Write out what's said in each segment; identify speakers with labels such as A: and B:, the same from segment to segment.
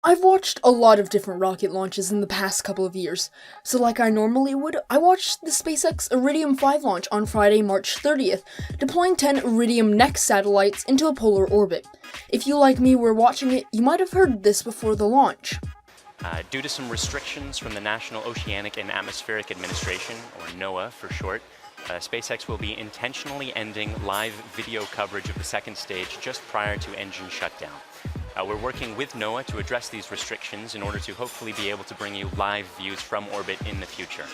A: I've watched a lot of different rocket launches in the past couple of years, so like I normally would, I watched the SpaceX Iridium 5 launch on Friday, March 30th, deploying 10 Iridium Next satellites into a polar orbit. If you, like me, were watching it, you might have heard this before the launch.
B: Due to some restrictions from the National Oceanic and Atmospheric Administration, or NOAA for short, SpaceX will be intentionally ending live video coverage of the second stage just prior to engine shutdown. We're working with NOAA to address these restrictions in order to hopefully be able to bring you live views from orbit in the future.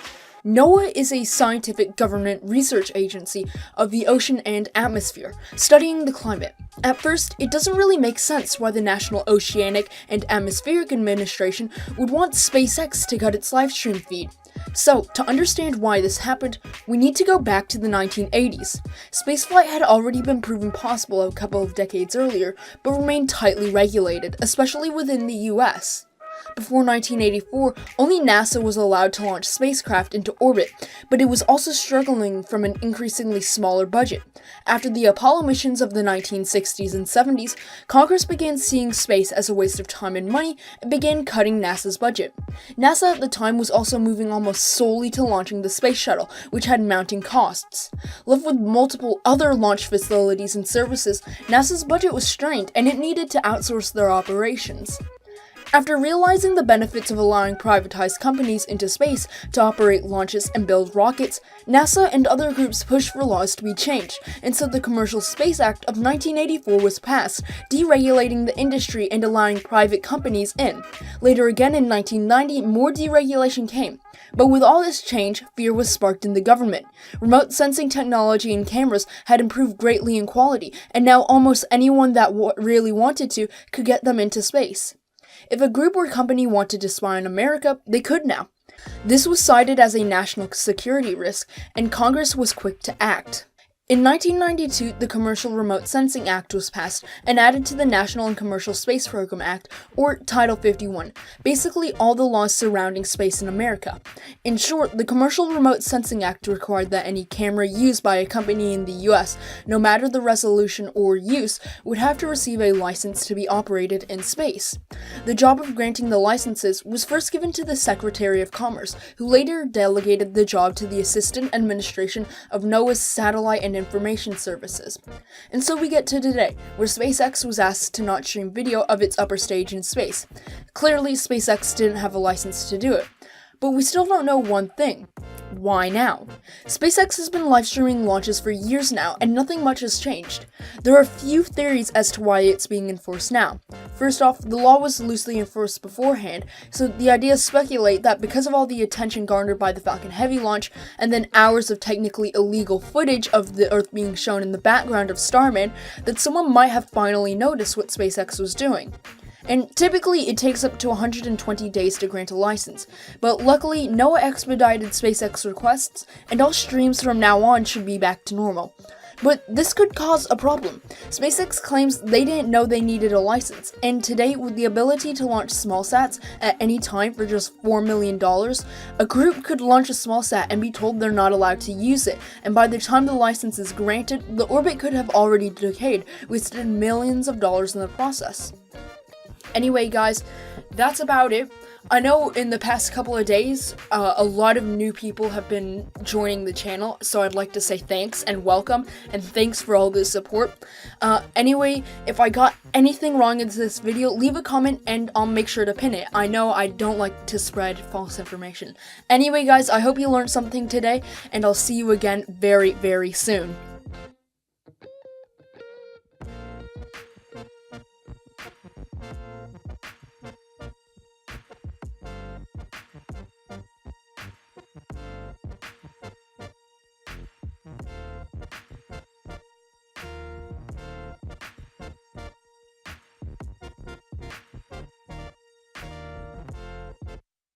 A: NOAA is a scientific government research agency of the ocean and atmosphere, studying the climate. At first, it doesn't really make sense why the National Oceanic and Atmospheric Administration would want SpaceX to cut its livestream feed. So, to understand why this happened, we need to go back to the 1980s. Spaceflight had already been proven possible a couple of decades earlier, but remained tightly regulated, especially within the US. Before 1984, only NASA was allowed to launch spacecraft into orbit, but it was also struggling from an increasingly smaller budget. After the Apollo missions of the 1960s and 70s, Congress began seeing space as a waste of time and money and began cutting NASA's budget. NASA at the time was also moving almost solely to launching the space shuttle, which had mounting costs. Left with multiple other launch facilities and services, NASA's budget was strained and it needed to outsource their operations. After realizing the benefits of allowing privatized companies into space to operate launches and build rockets, NASA and other groups pushed for laws to be changed, and so the Commercial Space Act of 1984 was passed, deregulating the industry and allowing private companies in. Later again in 1990, more deregulation came. But with all this change, fear was sparked in the government. Remote sensing technology and cameras had improved greatly in quality, and now almost anyone that really wanted to could get them into space. If a group or company wanted to spy on America, they could now. This was cited as a national security risk, and Congress was quick to act. In 1992, the Commercial Remote Sensing Act was passed and added to the National and Commercial Space Program Act, or Title 51, basically all the laws surrounding space in America. In short, the Commercial Remote Sensing Act required that any camera used by a company in the US, no matter the resolution or use, would have to receive a license to be operated in space. The job of granting the licenses was first given to the Secretary of Commerce, who later delegated the job to the Assistant Administration of NOAA's Satellite and Information Services. And so we get to today, where SpaceX was asked to not stream video of its upper stage in space. Clearly, SpaceX didn't have a license to do it. But we still don't know one thing. Why now? SpaceX has been live streaming launches for years now, and nothing much has changed. There are a few theories as to why it's being enforced now. First off, the law was loosely enforced beforehand, so the ideas speculate that because of all the attention garnered by the Falcon Heavy launch, and then hours of technically illegal footage of the Earth being shown in the background of Starman, that someone might have finally noticed what SpaceX was doing. And typically, it takes up to 120 days to grant a license, but luckily, NOAA expedited SpaceX requests, and all streams from now on should be back to normal. But this could cause a problem. SpaceX claims they didn't know they needed a license, and today, with the ability to launch smallsats at any time for just $4 million, a group could launch a smallsat and be told they're not allowed to use it, and by the time the license is granted, the orbit could have already decayed, wasting millions of dollars in the process. Anyway, guys, that's about it. I know in the past couple of days, a lot of new people have been joining the channel, so I'd like to say thanks and welcome, and thanks for all the support. Anyway, if I got anything wrong in this video, leave a comment and I'll make sure to pin it. I know I don't like to spread false information. Anyway, guys, I hope you learned something today, and I'll see you again very, very soon.